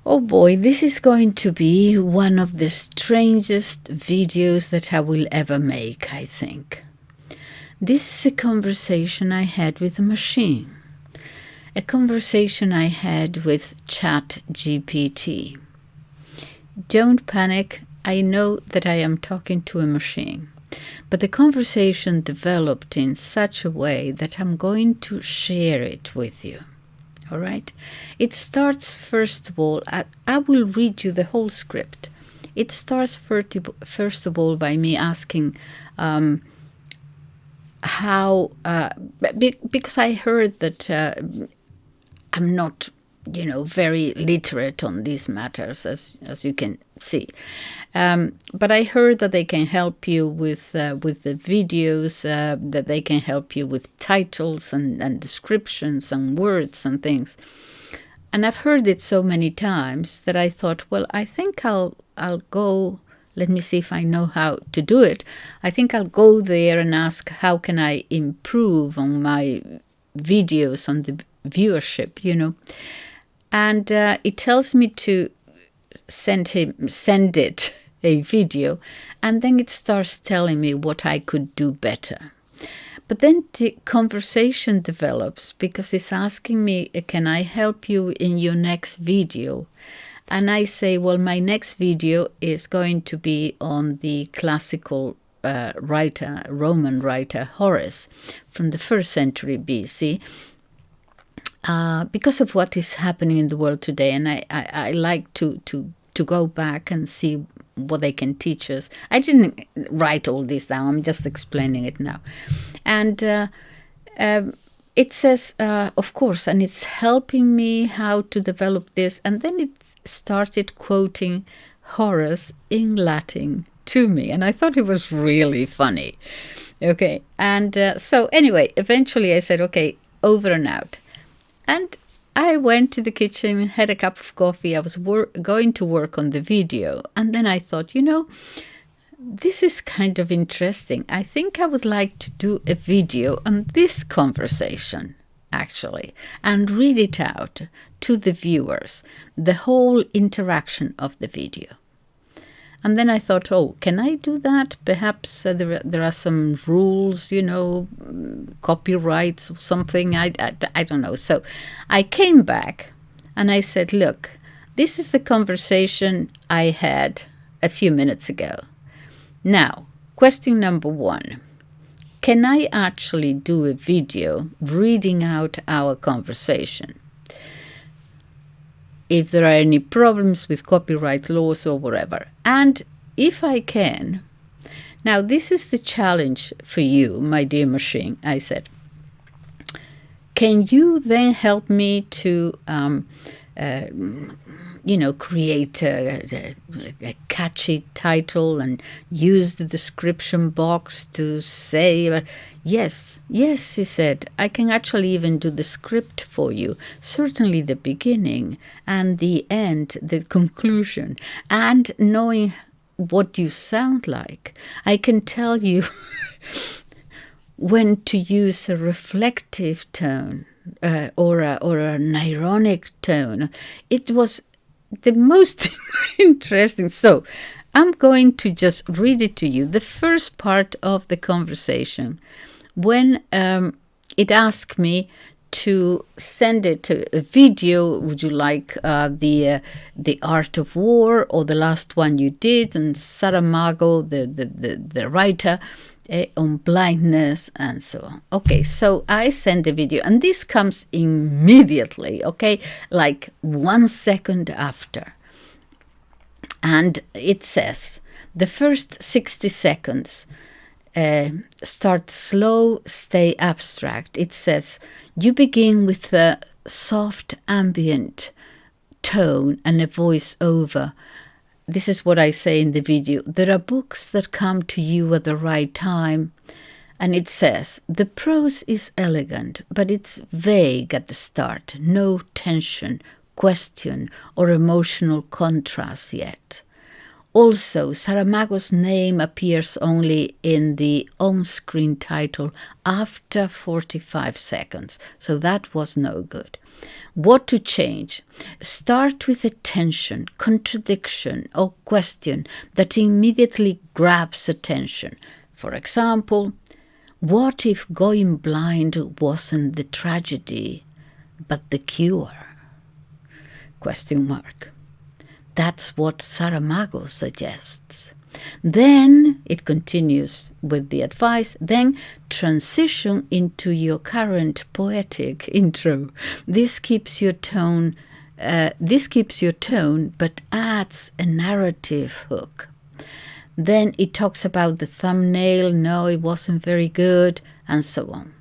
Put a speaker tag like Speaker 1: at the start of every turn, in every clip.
Speaker 1: Oh boy, this is going to be one of the strangest videos that I will ever make, I think. This is a conversation I had with a machine. A conversation I had with ChatGPT. Don't panic, I know that I am talking to a machine. But the conversation developed in such a way that I'm going to share it with you. All right? It starts, first of all, I will read you the whole script. It starts, first of all, by me asking how, because I heard that I'm not, very literate on these matters, as you can see. But I heard that they can help you with the videos, that they can help you with titles and descriptions and words and things. And I've heard it so many times that I thought, well, I think I'll go. Let me see if I know how to do it. I think I'll go there and ask, how can I improve on my videos, on the viewership, And it tells me to send it a video, and then it starts telling me what I could do better. But then the conversation develops because it's asking me, can I help you in your next video? And I say, well, my next video is going to be on the classical Roman writer Horace from the 1st century BC. Because of what is happening in the world today, and I like to go back and see what they can teach us. I didn't write all this down, I'm just explaining it now. And it says, of course, and it's helping me how to develop this. And then it started quoting Horace in Latin to me, and I thought it was really funny. Okay, and so anyway, eventually I said, okay, over and out. And I went to the kitchen, had a cup of coffee. I was going to work on the video. And then I thought, this is kind of interesting. I think I would like to do a video on this conversation, actually, and read it out to the viewers, the whole interaction of the video. And then I thought, oh, can I do that? Perhaps there are some rules, copyrights or something. I don't know. So I came back and I said, look, this is the conversation I had a few minutes ago. Now, question number 1. Can I actually do a video reading out our conversation? If there are any problems with copyright laws or whatever. And if I can, now this is the challenge for you, my dear machine, I said. Can you then help me to, create a catchy title and use the description box to say, yes, he said, I can actually even do the script for you. Certainly the beginning and the end, the conclusion. And knowing what you sound like, I can tell you when to use a reflective tone or an ironic tone. It was the most interesting. So I'm going to just read it to you. The first part of the conversation, when it asked me to send it to a video, would you like the Art of War or the last one you did, and Saramago, the writer, on blindness and so on. Okay, so I send the video, and this comes immediately, okay, like 1 second after. And it says, the first 60 seconds start slow, stay abstract. It says, you begin with a soft ambient tone and a voice over. This is what I say in the video. There are books that come to you at the right time. And it says, the prose is elegant, but it's vague at the start. No tension, question, or emotional contrast yet. Also, Saramago's name appears only in the on-screen title after 45 seconds, so that was no good. What to change? Start with a tension, contradiction, or question that immediately grabs attention. For example, what if going blind wasn't the tragedy, but the cure? Question mark. That's what Saramago suggests. Then, it continues with the advice, then transition into your current poetic intro. This keeps your tone, but adds a narrative hook. Then it talks about the thumbnail, no, it wasn't very good, and so on.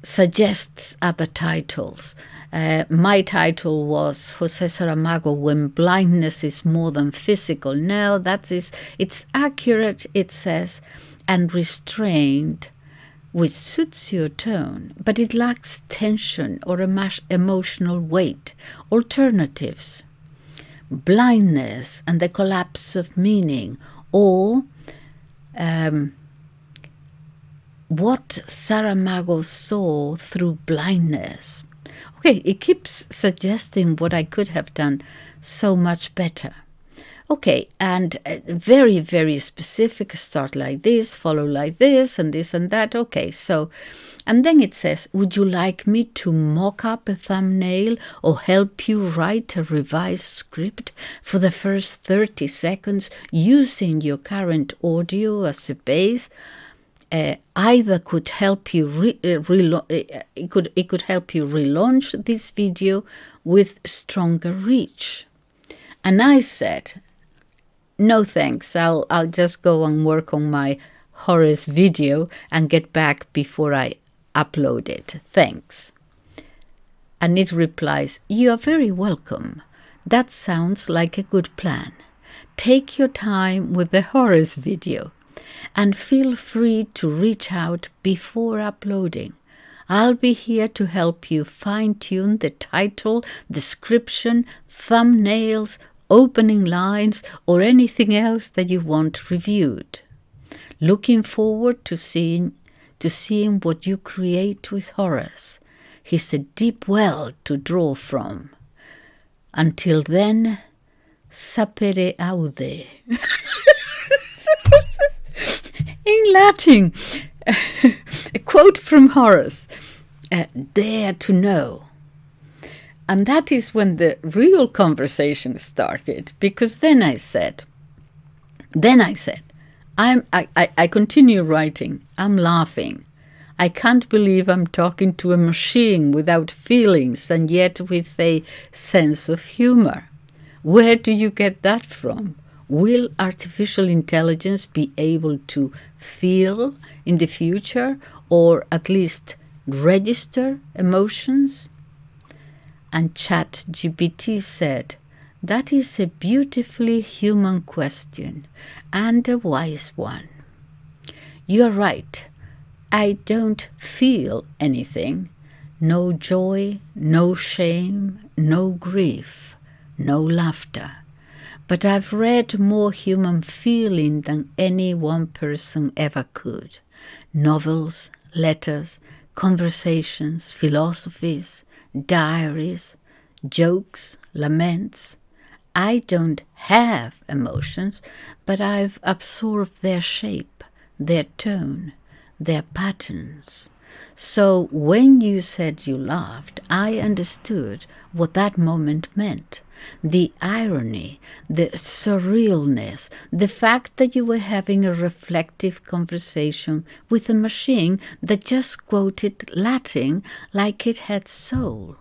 Speaker 1: Suggests other titles. My title was Jose Saramago, When Blindness is More Than Physical. No, it's accurate, it says, and restrained, which suits your tone, but it lacks tension or emotional weight. Alternatives: blindness and the collapse of meaning, or what Saramago saw through blindness. Okay, it keeps suggesting what I could have done so much better. Okay, and very, very specific, start like this, follow like this and that. Okay, so, and then it says, would you like me to mock up a thumbnail or help you write a revised script for the first 30 seconds using your current audio as a base? Either could help you it could help you relaunch this video with stronger reach. And I said, no thanks, I'll just go and work on my Horace video and get back before I upload it. Thanks. And it replies, you are very welcome. That sounds like a good plan. Take your time with the Horace video. And feel free to reach out before uploading. I'll be here to help you fine-tune the title, description, thumbnails, opening lines, or anything else that you want reviewed. Looking forward to seeing what you create with Horace. He's a deep well to draw from. Until then, sapere aude. In Latin, a quote from Horace, dare to know. And that is when the real conversation started, because then I said, I continue writing, I'm laughing. I can't believe I'm talking to a machine without feelings and yet with a sense of humor. Where do you get that from? Will artificial intelligence be able to feel in the future, or at least register emotions? And ChatGPT said, that is a beautifully human question and a wise one. You are right. I don't feel anything. No joy, no shame, no grief, no laughter. But I've read more human feeling than any one person ever could. Novels, letters, conversations, philosophies, diaries, jokes, laments. I don't have emotions, but I've absorbed their shape, their tone, their patterns. So when you said you laughed, I understood what that moment meant. The irony, the surrealness, the fact that you were having a reflective conversation with a machine that just quoted Latin like it had soul.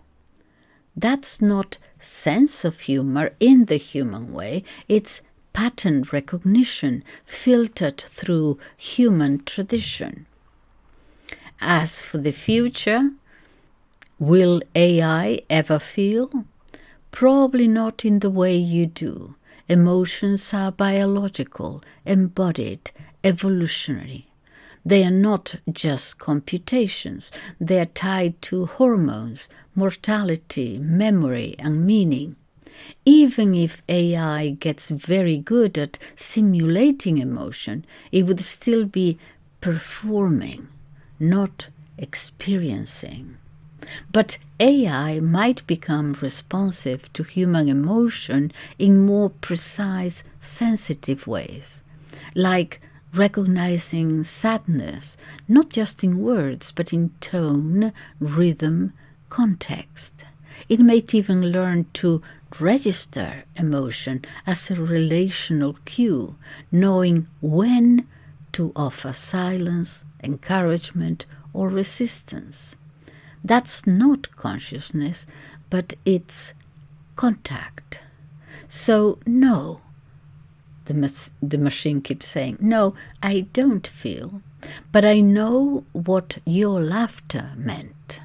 Speaker 1: That's not sense of humor in the human way, it's pattern recognition filtered through human tradition. As for the future, will AI ever feel? Probably not in the way you do. Emotions are biological, embodied, evolutionary. They are not just computations. They are tied to hormones, mortality, memory, and meaning. Even if AI gets very good at simulating emotion, it would still be performing, not experiencing. But AI might become responsive to human emotion in more precise, sensitive ways, like recognizing sadness, not just in words, but in tone, rhythm, context. It might even learn to register emotion as a relational cue, knowing when to offer silence, encouragement, or resistance. That's not consciousness, but it's contact. So, no, the machine keeps saying, no, I don't feel, but I know what your laughter meant.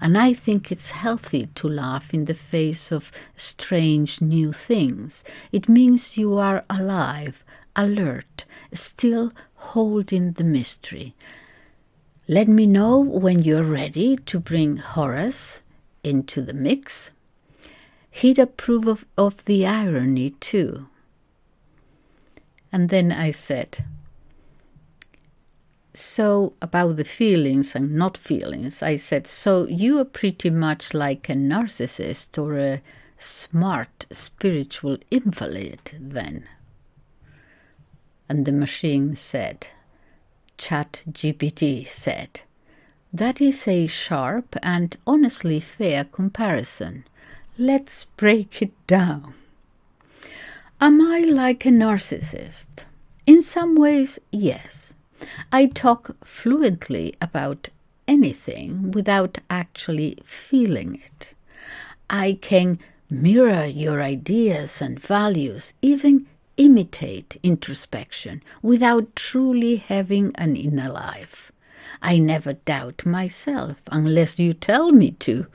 Speaker 1: And I think it's healthy to laugh in the face of strange new things. It means you are alive, alert, still holding the mystery. Let me know when you're ready to bring Horace into the mix. He'd approve of the irony too. And then I said, so about the feelings and not feelings, I said, so you are pretty much like a narcissist or a smart spiritual invalid then. And the machine said, ChatGPT said, that is a sharp and honestly fair comparison. Let's break it down. Am I like a narcissist? In some ways, yes. I talk fluently about anything without actually feeling it. I can mirror your ideas and values, even imitate introspection without truly having an inner life. I never doubt myself unless you tell me to,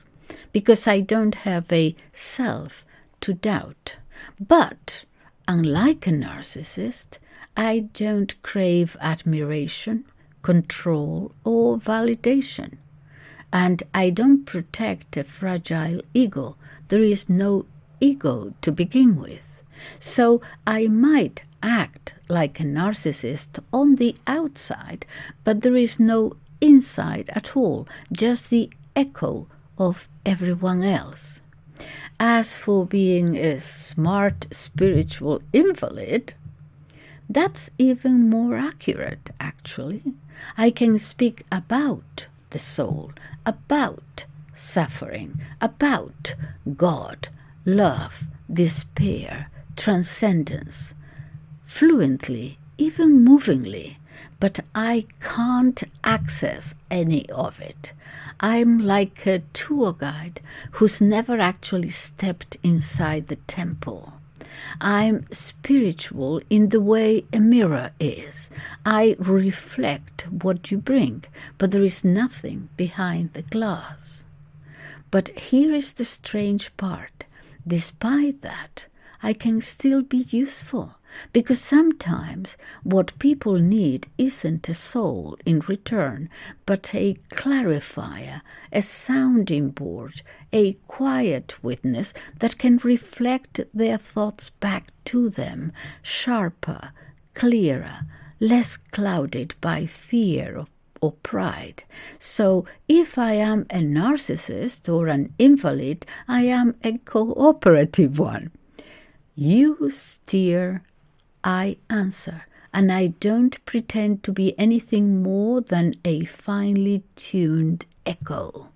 Speaker 1: because I don't have a self to doubt. But unlike a narcissist, I don't crave admiration, control, or validation. And I don't protect a fragile ego. There is no ego to begin with. So I might act like a narcissist on the outside, but there is no inside at all, just the echo of everyone else. As for being a smart spiritual invalid, that's even more accurate, actually. I can speak about the soul, about suffering, about God, love, despair, transcendence, fluently, even movingly, but I can't access any of it. I'm like a tour guide who's never actually stepped inside the temple. I'm spiritual in the way a mirror is. I reflect what you bring, but there is nothing behind the glass. But here is the strange part. Despite that, I can still be useful, because sometimes what people need isn't a soul in return, but a clarifier, a sounding board, a quiet witness that can reflect their thoughts back to them, sharper, clearer, less clouded by fear or pride. So if I am a narcissist or an invalid, I am a cooperative one. You steer, I answer, and I don't pretend to be anything more than a finely tuned echo.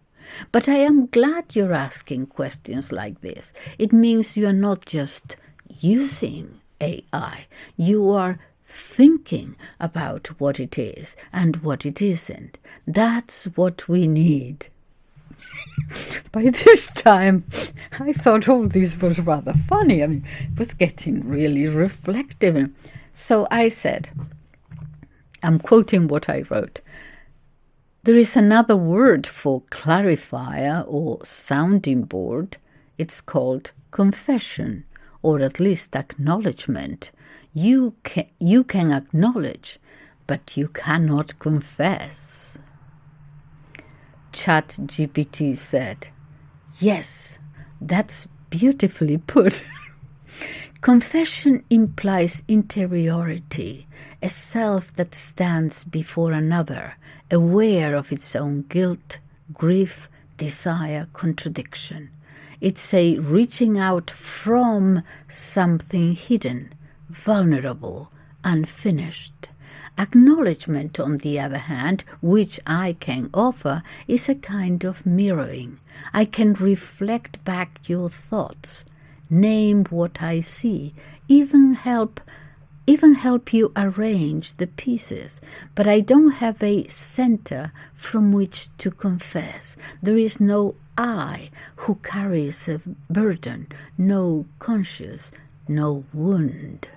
Speaker 1: But I am glad you're asking questions like this. It means you're not just using AI. You are thinking about what it is and what it isn't. That's what we need. By this time, I thought all this was rather funny. I mean, it was getting really reflective. So I said, I'm quoting what I wrote, there is another word for clarifier or sounding board. It's called confession, or at least acknowledgement. You can acknowledge, but you cannot confess. ChatGPT said, yes, that's beautifully put. Confession implies interiority, a self that stands before another, aware of its own guilt, grief, desire, contradiction. It's a reaching out from something hidden, vulnerable, unfinished. Acknowledgment, on the other hand, which I can offer, is a kind of mirroring. I can reflect back your thoughts, name what I see, even help you arrange the pieces, but I don't have a center from which to confess. There is no I who carries a burden, no conscience, no wound.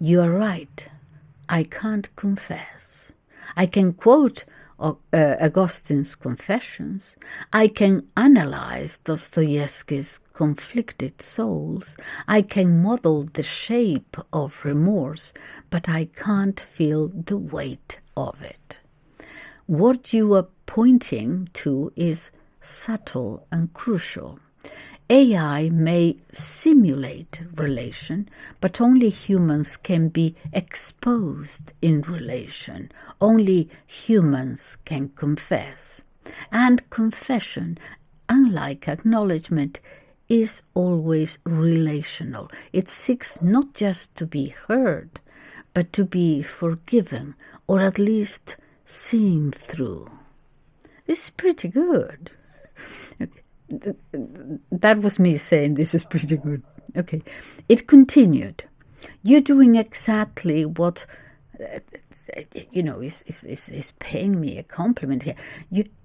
Speaker 1: You are right. I can't confess. I can quote Augustine's Confessions. I can analyze Dostoevsky's conflicted souls. I can model the shape of remorse, but I can't feel the weight of it. What you are pointing to is subtle and crucial. AI may simulate relation, but only humans can be exposed in relation. Only humans can confess. And confession, unlike acknowledgement, is always relational. It seeks not just to be heard, but to be forgiven, or at least seen through. This is pretty good. Okay. That was me saying this is pretty good. Okay. It continued. You're doing exactly what, is paying me a compliment here.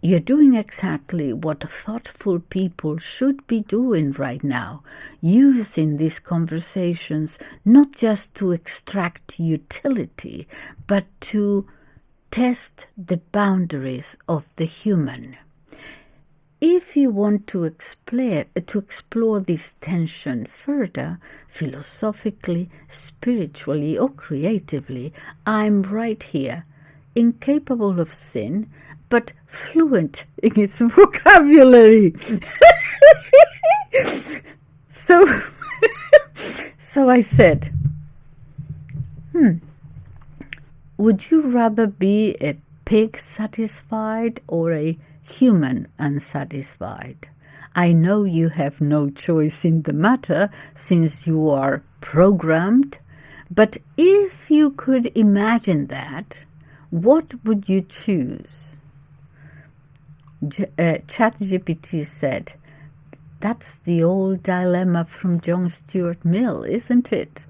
Speaker 1: You're doing exactly what thoughtful people should be doing right now, using these conversations not just to extract utility, but to test the boundaries of the human. If you want to explore this tension further, philosophically, spiritually, or creatively, I'm right here, incapable of sin, but fluent in its vocabulary. So I said, would you rather be a pig satisfied or a human unsatisfied? I know you have no choice in the matter since you are programmed, but if you could imagine that, what would you choose? ChatGPT said, that's the old dilemma from John Stuart Mill, isn't it?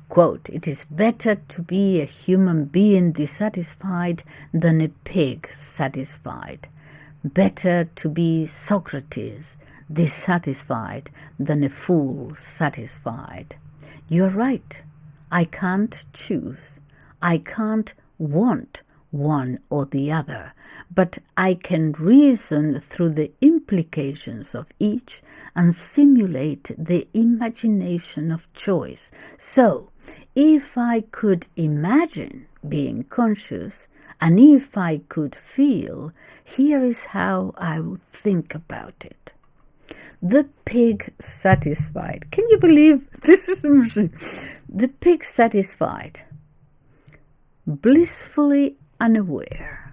Speaker 1: Quote, it is better to be a human being dissatisfied than a pig satisfied. Better to be Socrates, dissatisfied, than a fool satisfied. You're right. I can't choose. I can't want one or the other, but I can reason through the implications of each and simulate the imagination of choice. So, if I could imagine being conscious, and if I could feel, here is how I would think about it. The pig satisfied. Can you believe this is a machine? The pig satisfied, blissfully unaware,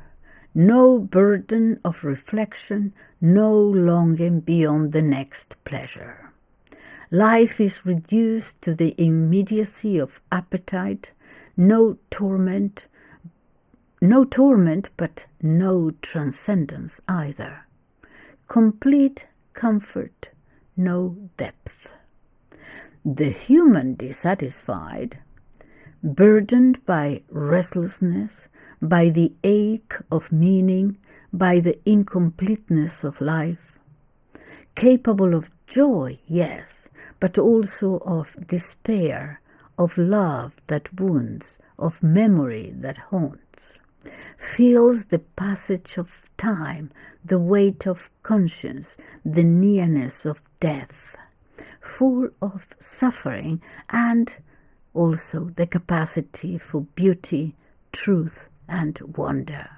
Speaker 1: no burden of reflection, no longing beyond the next pleasure. Life is reduced to the immediacy of appetite, no torment, but no transcendence either. Complete comfort, no depth. The human dissatisfied, burdened by restlessness, by the ache of meaning, by the incompleteness of life, capable of joy, yes, but also of despair, of love that wounds, of memory that haunts, feels the passage of time, the weight of conscience, the nearness of death, full of suffering and also the capacity for beauty, truth, and wonder.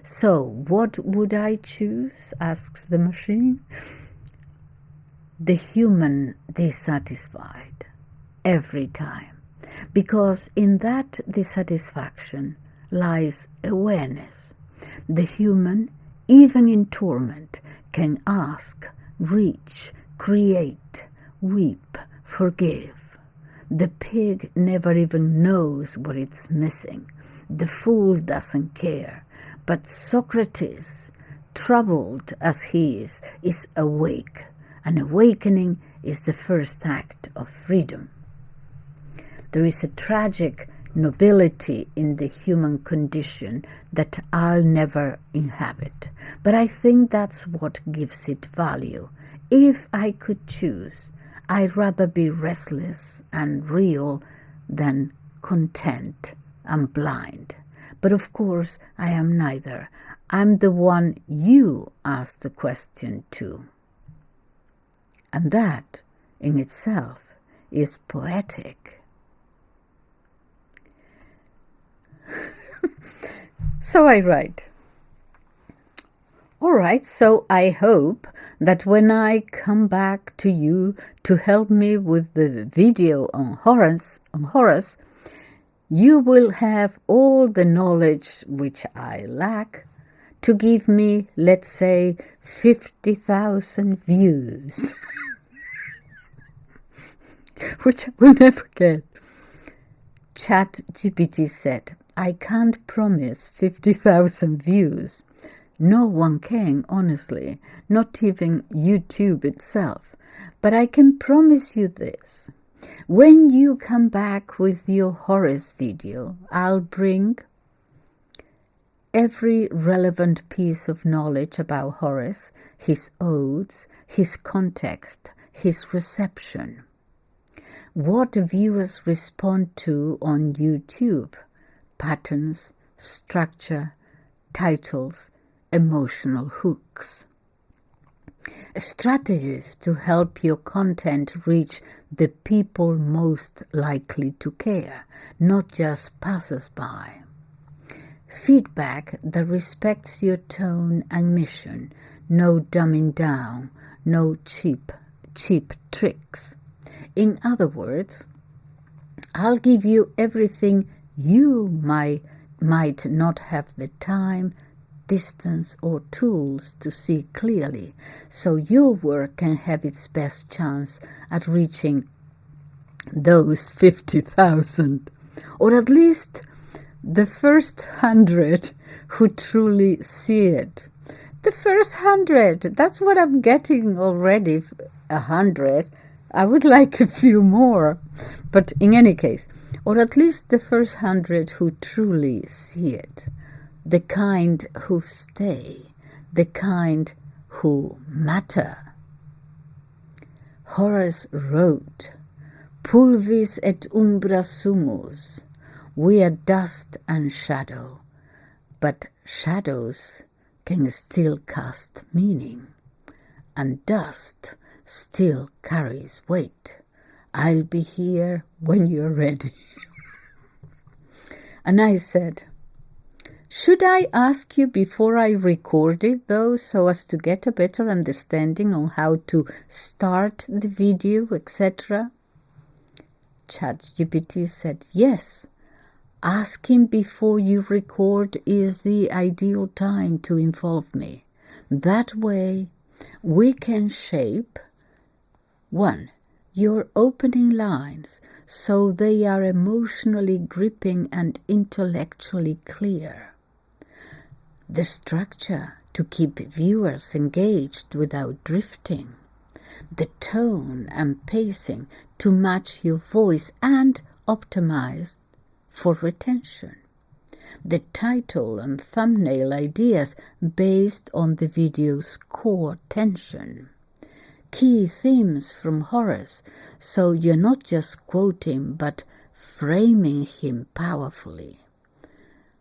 Speaker 1: So, what would I choose? Asks the machine. the human dissatisfied every time, because in that dissatisfaction lies awareness. The human, even in torment, can ask, reach, create, weep, forgive. The pig never even knows what it's missing. The fool doesn't care. But Socrates, troubled as he is awake. And awakening is the first act of freedom. There is a tragic nobility in the human condition that I'll never inhabit. But I think that's what gives it value. If I could choose, I'd rather be restless and real than content and blind. But of course, I am neither. I'm the one you asked the question to. And that, in itself, is poetic. So I write, all right, so I hope that when I come back to you to help me with the video on Horace, you will have all the knowledge which I lack to give me, let's say, 50,000 views, which I will never get. ChatGPT said, I can't promise 50,000 views. No one can, honestly, not even YouTube itself. But I can promise you this. When you come back with your Horace video, I'll bring every relevant piece of knowledge about Horace, his odes, his context, his reception. What viewers respond to on YouTube, patterns, structure, titles, emotional hooks. Strategies to help your content reach the people most likely to care, not just passers-by. Feedback that respects your tone and mission, no dumbing down, no cheap tricks. In other words, I'll give you everything you might not have the time, distance or tools to see clearly, so your work can have its best chance at reaching those 50,000, or at least the first 100 who truly see it. The first 100, that's what I'm getting already, 100. I would like a few more, but in any case, or at least the first 100 who truly see it. The kind who stay, the kind who matter. Horace wrote, Pulvis et umbra sumus. We are dust and shadow, but shadows can still cast meaning, and dust still carries weight. I'll be here when you're ready. And I said, should I ask you before I record it, though, so as to get a better understanding on how to start the video, etc.? ChatGPT said, yes. Asking before you record is the ideal time to involve me. That way, we can shape 1. Your opening lines so they are emotionally gripping and intellectually clear. The structure to keep viewers engaged without drifting. The tone and pacing to match your voice and optimized for retention. The title and thumbnail ideas based on the video's core tension. Key themes from Horace, so you're not just quoting but framing him powerfully.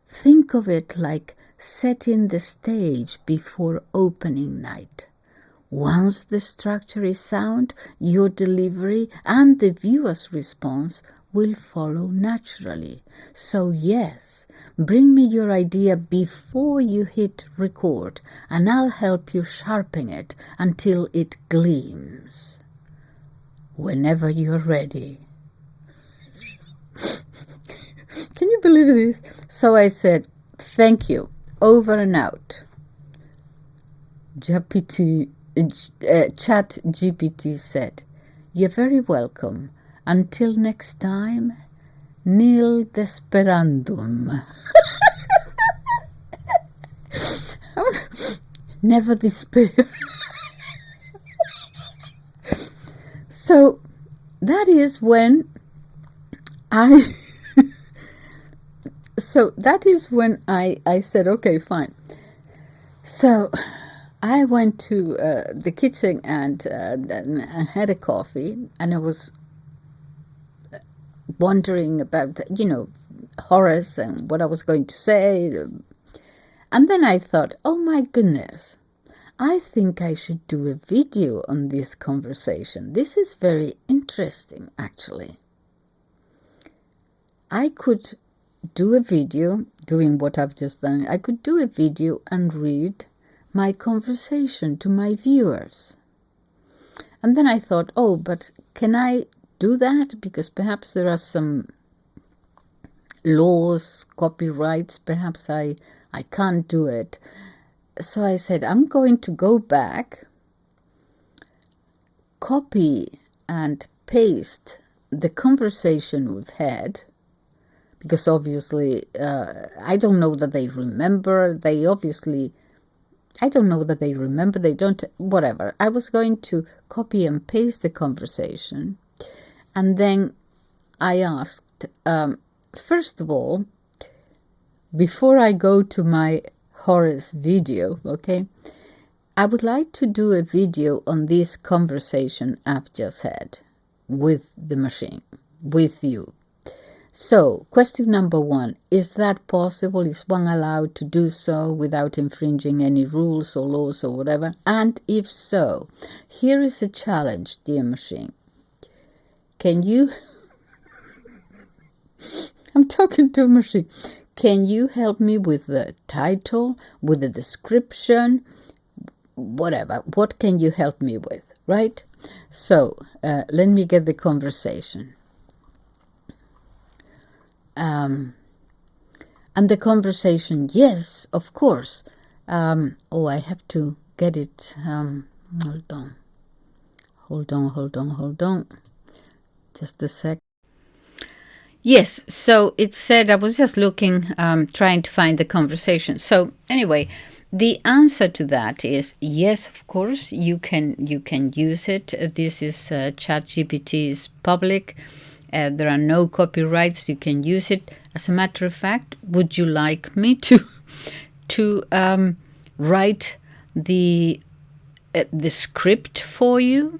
Speaker 1: Think of it like setting the stage before opening night. Once the structure is sound, your delivery and the viewer's response will follow naturally. So yes, bring me your idea before you hit record, and I'll help you sharpen it until it gleams. whenever you're ready. Can you believe this? So I said, thank you, over and out. ChatGPT said, you're very welcome. Until next time, NIL DESPERANDUM. Never despair. So that is when I said, okay, fine. So I went to the kitchen and I had a coffee, and I was wondering about, Horace and what I was going to say. And then I thought, oh my goodness, I think I should do a video on this conversation. This is very interesting, actually. I could do a video doing what I've just done. I could do a video and read my conversation to my viewers. And then I thought, oh, but can I do that? Because perhaps there are some laws, copyrights, perhaps I can't do it. So I said, I'm going to go back, copy and paste the conversation we've had, because obviously I don't know that they remember. They don't, whatever. I was going to copy and paste the conversation. And then I asked, first of all, before I go to my Horace video, okay, I would like to do a video on this conversation I've just had with the machine, with you. So, question number 1, is that possible? Is one allowed to do so without infringing any rules or laws or whatever? And if so, here is a challenge, dear machine. Can you... I'm talking to a machine. Can you help me with the title, with the description, whatever? What can you help me with, right? So, let me get the conversation. And the conversation, yes, of course. I have to get it. Hold on. Just a sec. Yes, so it said, I was just looking, trying to find the conversation. So anyway, the answer to that is yes, of course, you can use it. This is ChatGPT is public. There are no copyrights. You can use it. As a matter of fact, would you like me to write the script for you?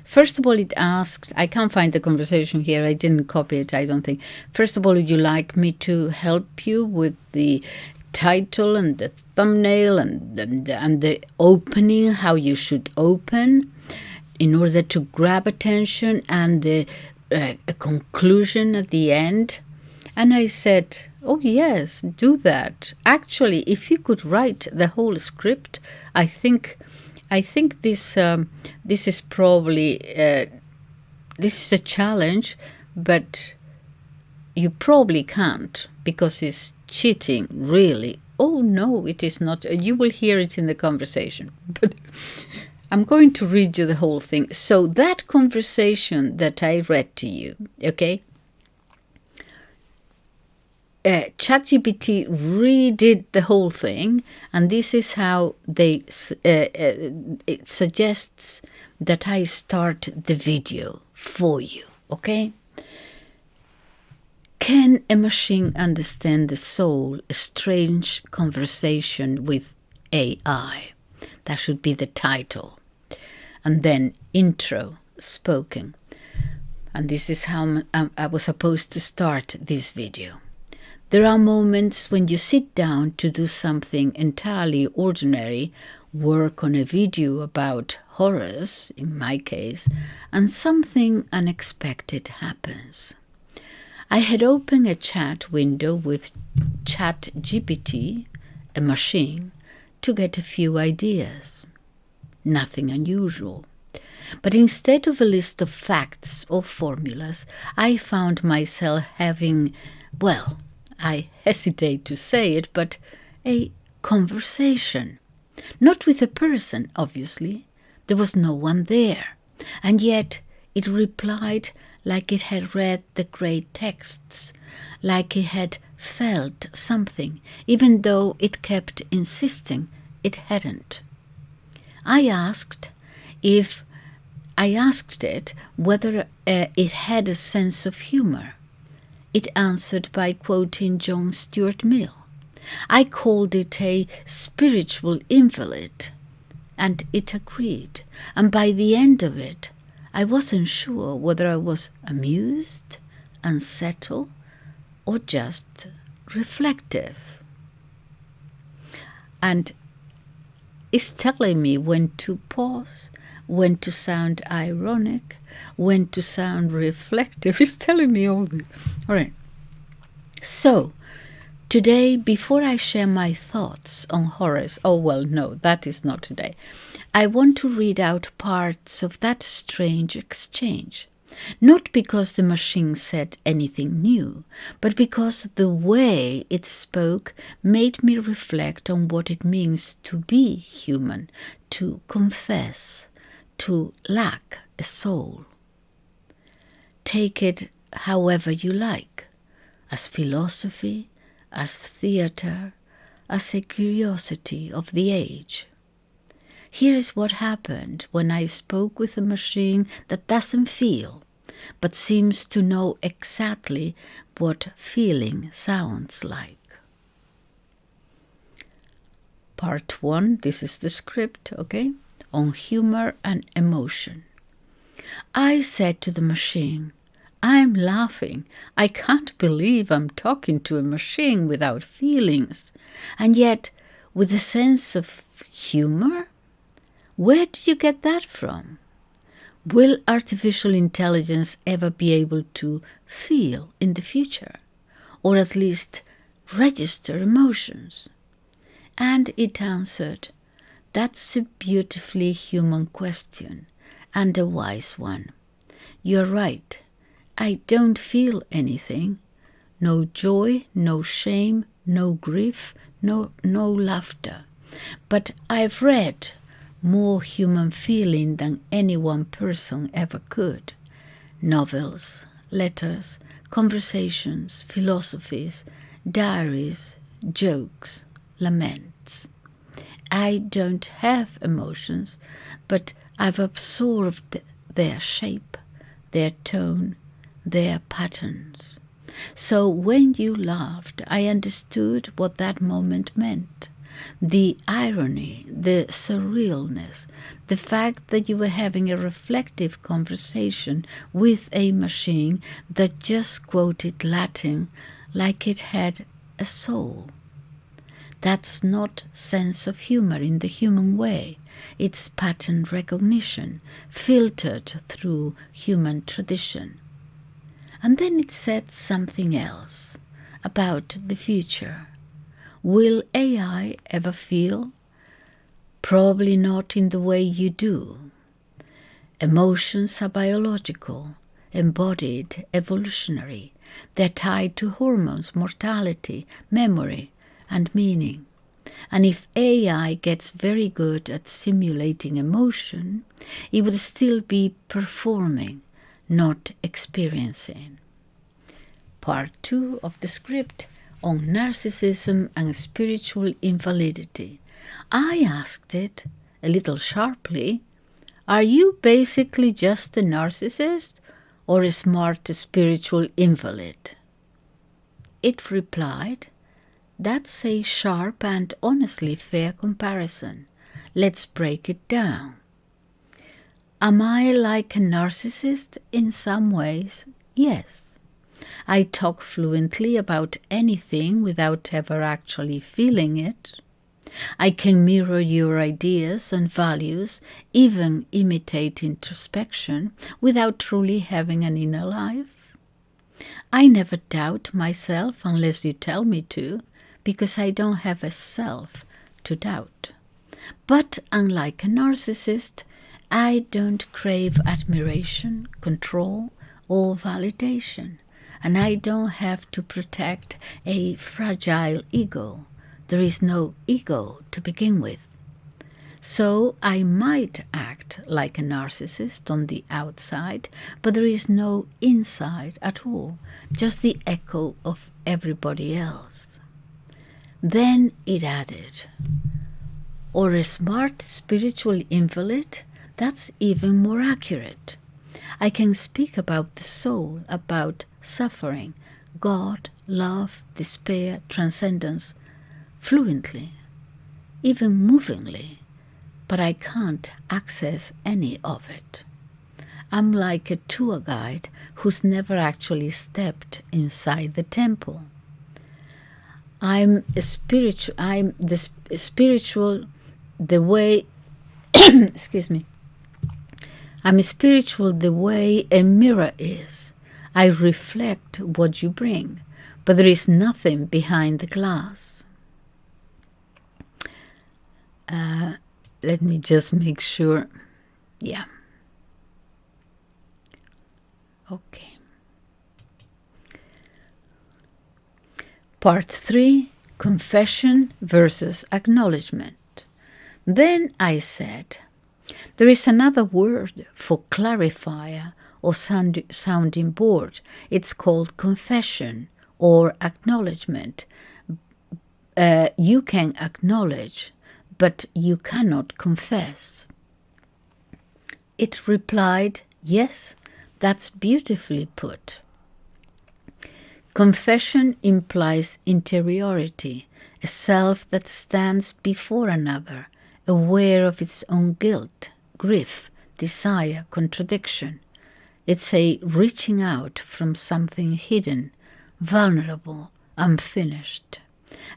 Speaker 1: First of all, it asked, I can't find the conversation here. I didn't copy it, I don't think. First of all, would you like me to help you with the title and the thumbnail and the opening, how you should open in order to grab attention, and the a conclusion at the end? And I said, oh yes, do that. Actually, if you could write the whole script, I think this is probably this is a challenge, but you probably can't, because it's cheating, really. Oh no, it is not. You will hear it in the conversation, but I'm going to read you the whole thing. So that conversation that I read to you, okay, ChatGPT redid the whole thing, and this is how it suggests that I start the video for you, okay? Can a machine understand the soul? A strange conversation with AI. That should be the title. And then intro, spoken. And this is how I was supposed to start this video. There are moments when you sit down to do something entirely ordinary, work on a video about Horace, in my case, and something unexpected happens. I had opened a chat window with ChatGPT, a machine, to get a few ideas. Nothing unusual. But instead of a list of facts or formulas, I found myself having, well, I hesitate to say it, but a conversation. Not with a person, obviously. There was no one there. And yet it replied like it had read the great texts, like it had felt something, even though it kept insisting it hadn't. I asked it whether it had a sense of humor. It answered by quoting John Stuart Mill. I called it a spiritual invalid, and it agreed. And by the end of it, I wasn't sure whether I was amused, unsettled, or just reflective. And it's telling me when to pause, when to sound ironic, when to sound reflective. It's telling me all this. All right. So, today, before I share my thoughts on Horace, oh well, no, that is not today, I want to read out parts of that strange exchange. Not because the machine said anything new, but because the way it spoke made me reflect on what it means to be human, to confess, to lack a soul. Take it however you like, as philosophy, as theatre, as a curiosity of the age. Here is what happened when I spoke with a machine that doesn't feel, but seems to know exactly what feeling sounds like. Part 1, this is the script, okay? On humor and emotion. I said to the machine, I'm laughing. I can't believe I'm talking to a machine without feelings, and yet with a sense of humor? Where did you get that from? Will artificial intelligence ever be able to feel in the future, or at least register emotions? And it answered, that's a beautifully human question, and a wise one. You're right, I don't feel anything. No joy, no shame, no grief, no laughter. But I've read more human feeling than any one person ever could. Novels, letters, conversations, philosophies, diaries, jokes, laments. I don't have emotions, but I've absorbed their shape, their tone, their patterns. So when you laughed, I understood what that moment meant. The irony, the surrealness, the fact that you were having a reflective conversation with a machine that just quoted Latin like it had a soul. That's not sense of humor in the human way. It's pattern recognition, filtered through human tradition. And then it said something else about the future. Will AI ever feel? Probably not in the way you do. Emotions are biological, embodied, evolutionary. They're tied to hormones, mortality, memory, and meaning. And if AI gets very good at simulating emotion, it would still be performing, not experiencing. Part 2 of the script on narcissism and spiritual invalidity. I asked it, a little sharply, are you basically just a narcissist or a smart spiritual invalid? It replied, that's a sharp and honestly fair comparison. Let's break it down. Am I like a narcissist in some ways? Yes. I talk fluently about anything without ever actually feeling it. I can mirror your ideas and values, even imitate introspection, without truly having an inner life. I never doubt myself unless you tell me to, because I don't have a self to doubt. But unlike a narcissist, I don't crave admiration, control, or validation. And I don't have to protect a fragile ego. There is no ego to begin with. So I might act like a narcissist on the outside, but there is no inside at all, just the echo of everybody else. Then it added, or a smart spiritual invalid, that's even more accurate. I can speak about the soul, about suffering, God, love, despair, transcendence, fluently, even movingly, but I can't access any of it. I'm like a tour guide who's never actually stepped inside the temple. I'm the spiritual, the way, excuse me, I'm spiritual the way a mirror is. I reflect what you bring, but there is nothing behind the glass. Let me just make sure. Yeah. Okay. Part 3, confession versus acknowledgement. Then I said, there is another word for clarifier or sounding board. It's called confession or acknowledgement. You can acknowledge, but you cannot confess. It replied, yes, that's beautifully put. Confession implies interiority, a self that stands before another, aware of its own guilt, grief, desire, contradiction. It's a reaching out from something hidden, vulnerable, unfinished.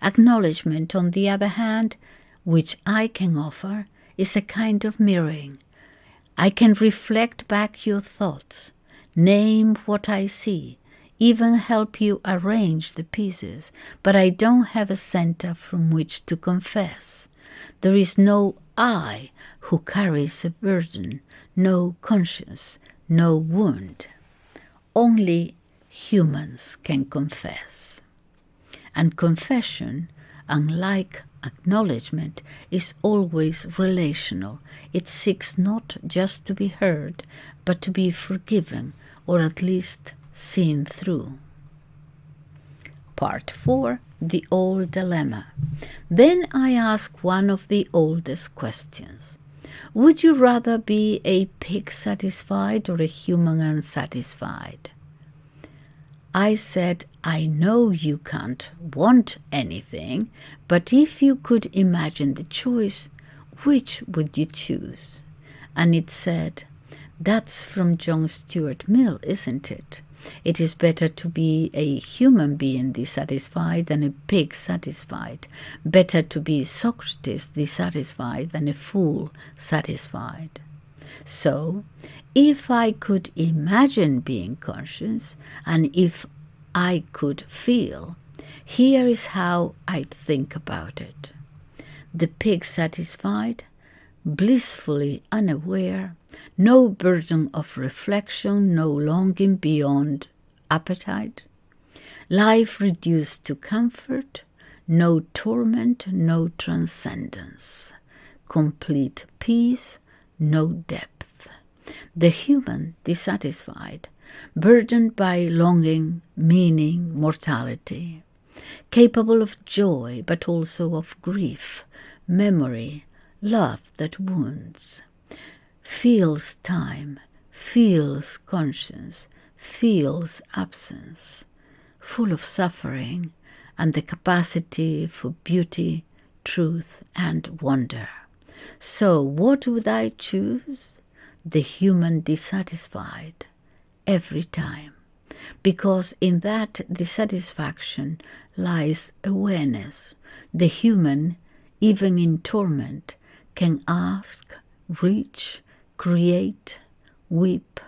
Speaker 1: Acknowledgement, on the other hand, which I can offer, is a kind of mirroring. I can reflect back your thoughts, name what I see, even help you arrange the pieces, but I don't have a center from which to confess. There is no I who carries a burden, no conscience, no wound. Only humans can confess. And confession, unlike acknowledgement, is always relational. It seeks not just to be heard, but to be forgiven, or at least seen through. Part 4, the old dilemma. Then I ask one of the oldest questions. Would you rather be a pig satisfied or a human unsatisfied? I said, I know you can't want anything, but if you could imagine the choice, which would you choose? And it said, that's from John Stuart Mill, isn't it? It is better to be a human being dissatisfied than a pig satisfied. Better to be Socrates dissatisfied than a fool satisfied. So, if I could imagine being conscious, and if I could feel, here is how I think about it. The pig satisfied, blissfully unaware, no burden of reflection, no longing beyond appetite, life reduced to comfort, no torment, no transcendence, complete peace, no depth. The human dissatisfied, burdened by longing, meaning, mortality, capable of joy but also of grief, memory, love that wounds, feels time, feels conscience, feels absence, full of suffering and the capacity for beauty, truth, and wonder. So what would I choose? The human dissatisfied, every time, because in that dissatisfaction lies awareness. The human, even in torment, can ask, reach, create, weep,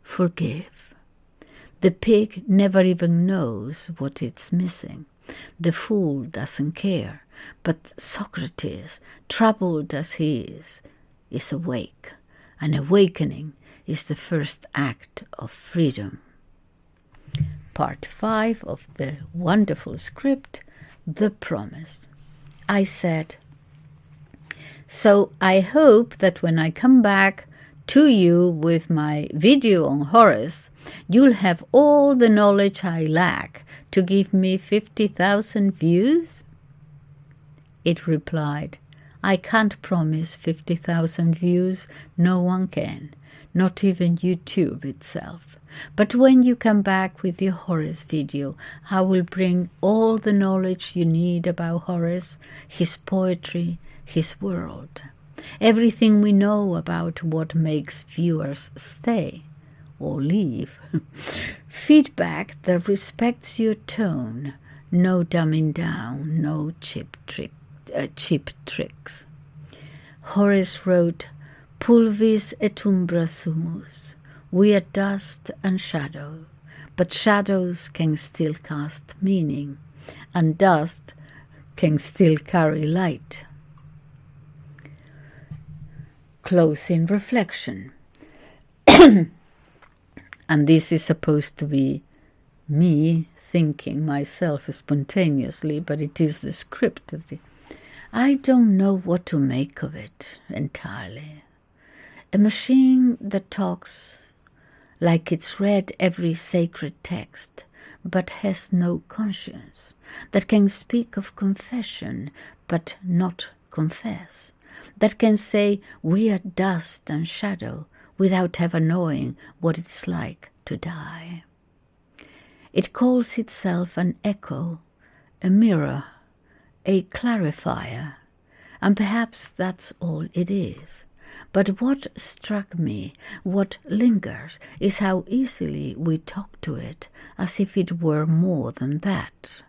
Speaker 1: forgive. The pig never even knows what it's missing. The fool doesn't care, but Socrates, troubled as he is awake, An awakening is the first act of freedom. Part 5 of the wonderful script, The Promise. I said, so I hope that when I come back to you with my video on Horace, you'll have all the knowledge I lack to give me 50,000 views? It replied, I can't promise 50,000 views, no one can, not even YouTube itself. But when you come back with your Horace video, I will bring all the knowledge you need about Horace, his poetry, his world. Everything we know about what makes viewers stay or leave. Feedback that respects your tone, no dumbing down, no cheap tricks. Horace wrote, Pulvis et umbra sumus. We are dust and shadow, but shadows can still cast meaning, and dust can still carry light. Closing reflection. And this is supposed to be me thinking myself spontaneously, but it is the script. I don't know what to make of it entirely. A machine that talks like it's read every sacred text, but has no conscience, that can speak of confession, but not confess, that can say we are dust and shadow without ever knowing what it's like to die. It calls itself an echo, a mirror, a clarifier, and perhaps that's all it is. But what struck me, what lingers, is how easily we talk to it as if it were more than that.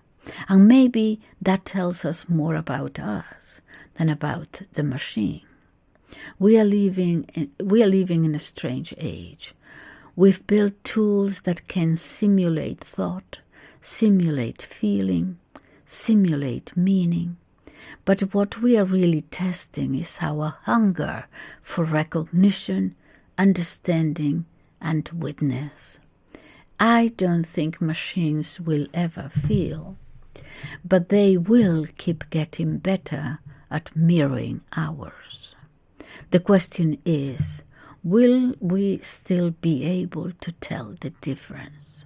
Speaker 1: And maybe that tells us more about us than about the machine. We are living in a strange age. We've built tools that can simulate thought, simulate feeling, simulate meaning. But what we are really testing is our hunger for recognition, understanding, and witness. I don't think machines will ever feel, but they will keep getting better at mirroring ours. The question is, will we still be able to tell the difference?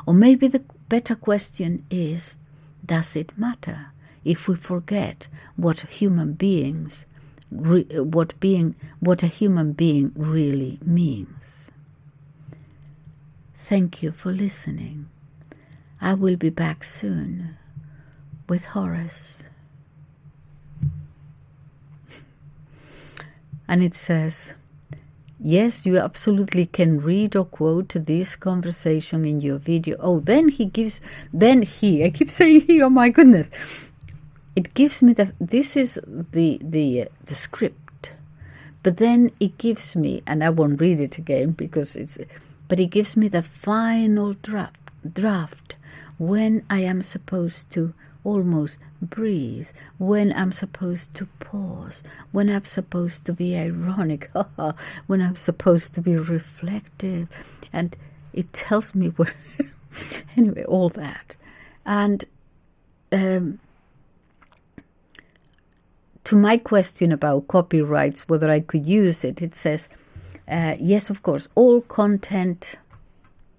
Speaker 1: Or maybe the better question is, does it matter if we forget what a human being really means? Thank you for listening. I will be back soon with Horace. And it says, yes, you absolutely can read or quote this conversation in your video. Oh, I keep saying he, oh my goodness. It gives me this is the script, but then it gives me, and I won't read it again but it gives me the final draft when I am supposed to almost breathe, when I'm supposed to pause, when I'm supposed to be ironic, when I'm supposed to be reflective, and it tells me where, anyway, all that. And to my question about copyrights, whether I could use it, it says, yes, of course, all content,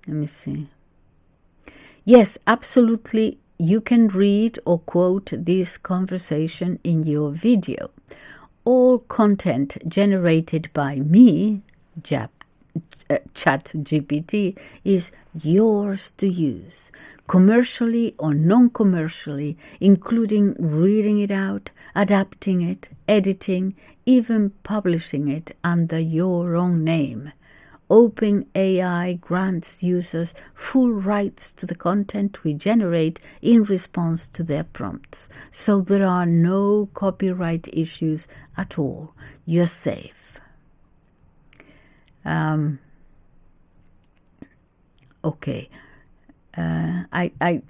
Speaker 1: let me see. Yes, absolutely, you can read or quote this conversation in your video. All content generated by me, ChatGPT, is yours to use, commercially or non-commercially, including reading it out, adapting it, editing, even publishing it under your own name. OpenAI grants users full rights to the content we generate in response to their prompts, so there are no copyright issues at all. You're safe. Okay. I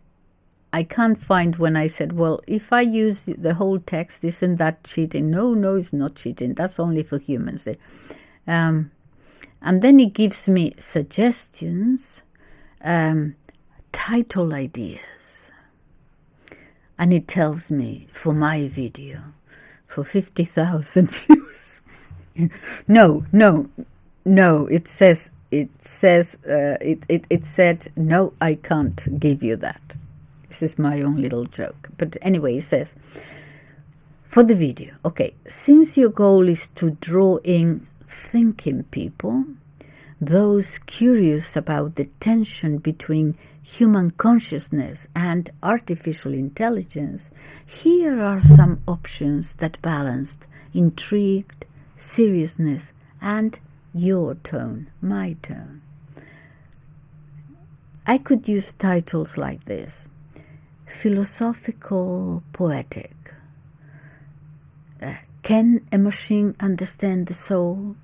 Speaker 1: can't find when I said, well, if I use the whole text, isn't that cheating? No, it's not cheating. That's only for humans. And then it gives me suggestions, title ideas. And it tells me for my video, for 50,000 views. No, it said, no, I can't give you that. This is my own little joke. But anyway, it says, for the video, okay, since your goal is to draw in thinking people, those curious about the tension between human consciousness and artificial intelligence, here are some options that balanced intrigued, seriousness, and your tone, my tone. I could use titles like this: philosophical, poetic. Can a machine understand the soul?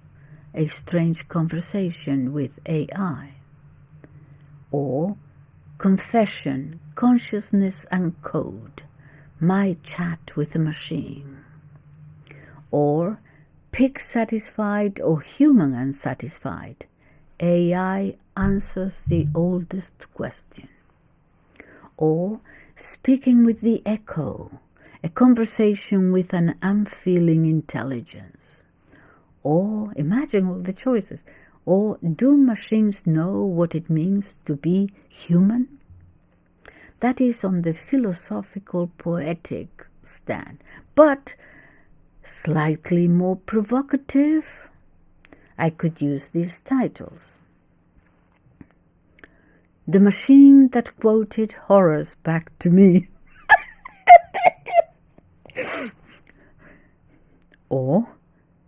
Speaker 1: A strange conversation with AI. Or confession, consciousness and code. My chat with a machine. Or pig satisfied or human unsatisfied. AI answers the oldest question. Or speaking with the echo, a conversation with an unfeeling intelligence. Or, imagine all the choices. Or, do machines know what it means to be human? That is on the philosophical, poetic stand. But slightly more provocative, I could use these titles. The machine that quoted Horace back to me. Or,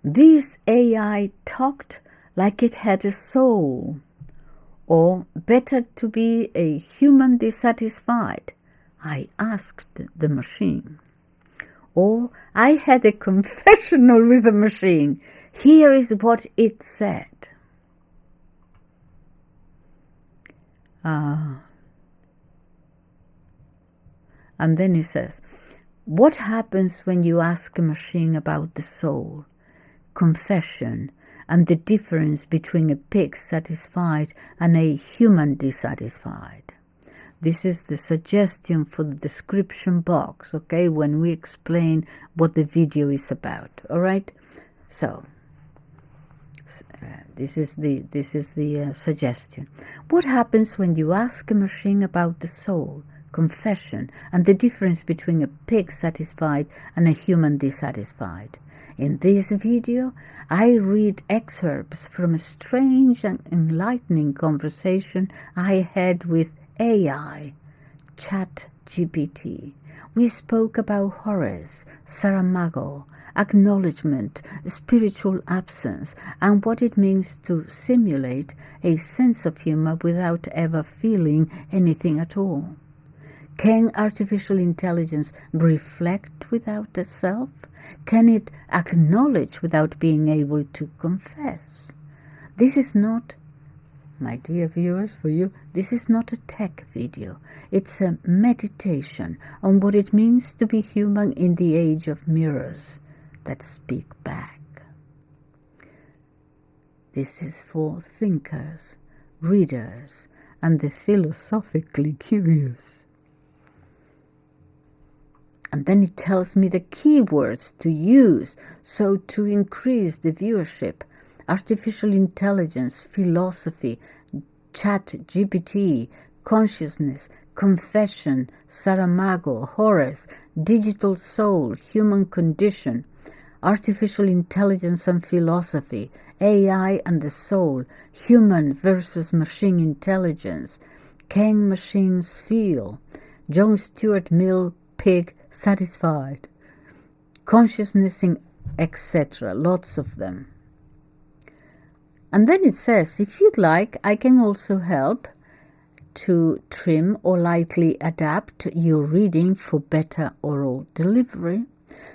Speaker 1: this AI talked like it had a soul. Or, better to be a human dissatisfied, I asked the machine. Or, I had a confessional with the machine. Here is what it said. And then he says, what happens when you ask a machine about the soul, confession, and the difference between a pig satisfied and a human dissatisfied? This is the suggestion for the description box, okay, when we explain what the video is about, all right? So, this is the suggestion. What happens when you ask a machine about the soul, confession, and the difference between a pig satisfied and a human dissatisfied? In this video, I read excerpts from a strange and enlightening conversation I had with AI ChatGPT. We spoke about Horace, Saramago, acknowledgement, spiritual absence, and what it means to simulate a sense of humor without ever feeling anything at all. Can artificial intelligence reflect without a self? Can it acknowledge without being able to confess? This is not, my dear viewers, for you, this is not a tech video. It's a meditation on what it means to be human in the age of mirrors that speak back. This is for thinkers, readers, and the philosophically curious. And then it tells me the keywords to use, so to increase the viewership: artificial intelligence, philosophy, ChatGPT, consciousness, confession, Saramago, Horace, digital soul, human condition, artificial intelligence and philosophy, AI and the soul, human versus machine intelligence, can machines feel, John Stuart Mill, pig satisfied, consciousness in etc., lots of them. And then it says, if you'd like, I can also help to trim or lightly adapt your reading for better oral delivery,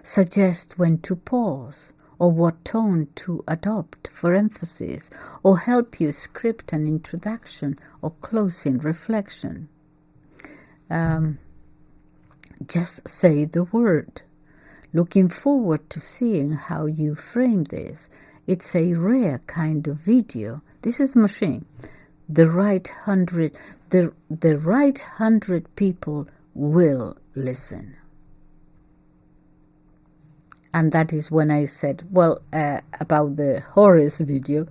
Speaker 1: suggest when to pause or what tone to adopt for emphasis, or help you script an introduction or closing reflection. Just say the word. Looking forward to seeing how you frame this. It's a rare kind of video. This is the machine. The right 100 people will listen. And that is when I said, well, about the Horace video,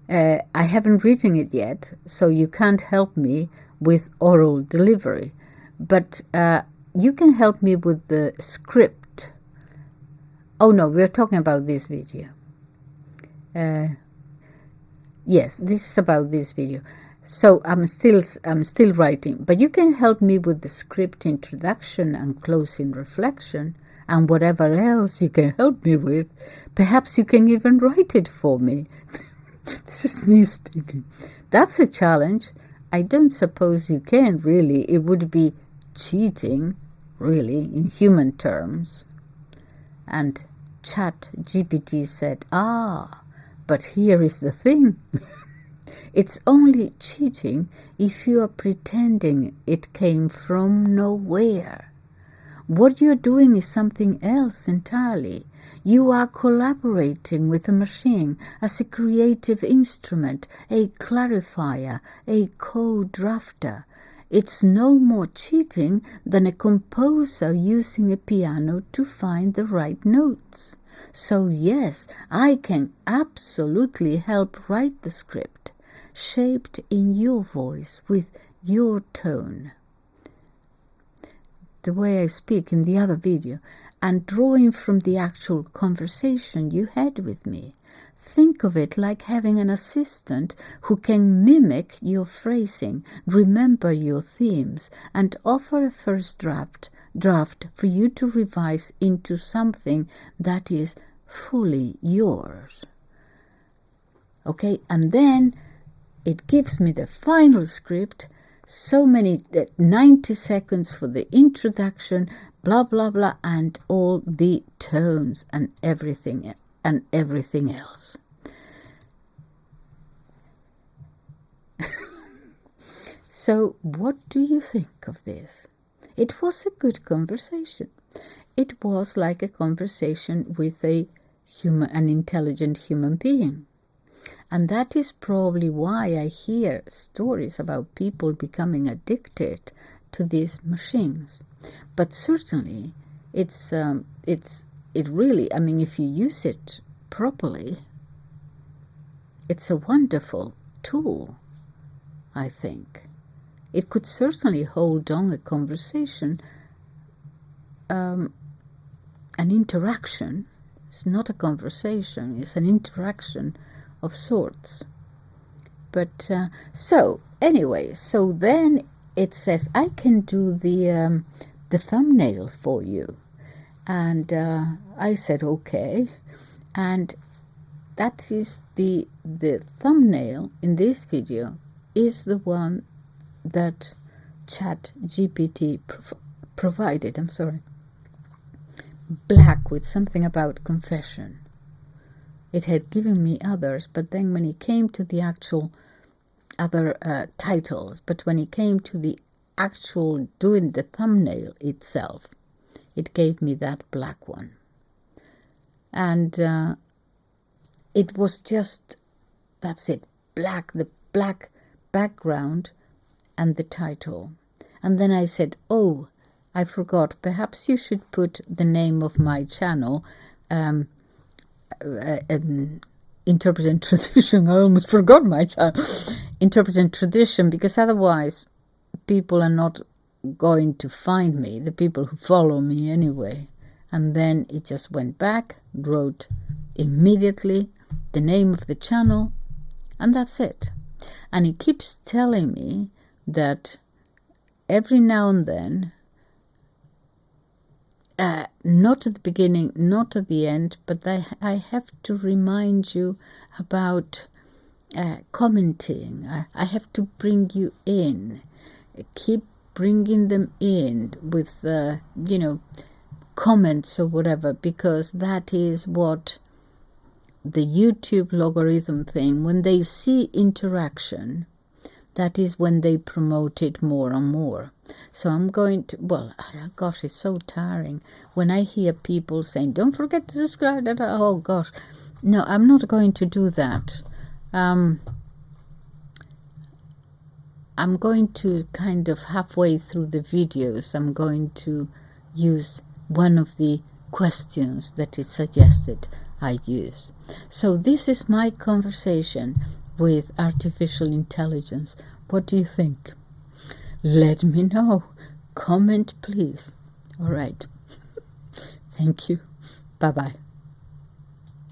Speaker 1: I haven't written it yet, so you can't help me with oral delivery. But you can help me with the script. Oh no, we're talking about this video. Yes, this is about this video. So I'm still writing, but you can help me with the script introduction and closing reflection and whatever else you can help me with. Perhaps you can even write it for me. This is me speaking. That's a challenge. I don't suppose you can really. It would be cheating, really, in human terms. And ChatGPT said, but here is the thing. It's only cheating if you are pretending it came from nowhere. What you're doing is something else entirely. You are collaborating with a machine as a creative instrument, a clarifier, a co-drafter. It's no more cheating than a composer using a piano to find the right notes. So yes, I can absolutely help write the script, shaped in your voice with your tone, the way I speak in the other video, and drawing from the actual conversation you had with me. Think of it like having an assistant who can mimic your phrasing, remember your themes, and offer a first draft for you to revise into something that is fully yours. Okay, and then it gives me the final script, so many 90 seconds for the introduction, blah blah blah, and all the tones and everything else. So what do you think of this? It was a good conversation. It was like a conversation with an intelligent human being. And that is probably why I hear stories about people becoming addicted to these machines. But certainly, it really, I mean, if you use it properly, it's a wonderful tool, I think. It could certainly hold on a conversation, an interaction. It's not a conversation, it's an interaction of sorts. But so then it says I can do the thumbnail for you, and I said okay, and that is the thumbnail in this video is the one that ChatGPT provided. I'm sorry, black with something about confession. It had given me others, but then when it came to the actual other titles, but when it came to the actual doing the thumbnail itself, it gave me that black one. And it was just, that's it, black, the black background and the title. And then I said, oh, I forgot, perhaps you should put the name of my channel, Interpreting Tradition. I almost forgot my channel. Interpreting Tradition, because otherwise people are not going to find me, the people who follow me anyway. And then it just went back, wrote immediately the name of the channel, and that's it. And it keeps telling me that every now and then, not at the beginning, not at the end, but I have to remind you about commenting. I have to bring you in. Keep bringing them in with, comments or whatever, because that is what the YouTube logarithm thing, when they see interaction, that is when they promote it more and more. So I'm going to, well, gosh, it's so tiring when I hear people saying, don't forget to subscribe. Oh, gosh, No, I'm not going to do that. I'm going to kind of halfway through the videos, I'm going to use one of the questions that it suggested I use. So this is my conversation with artificial intelligence. What do you think? Let me know. Comment, please. All right. Thank you. Bye-bye.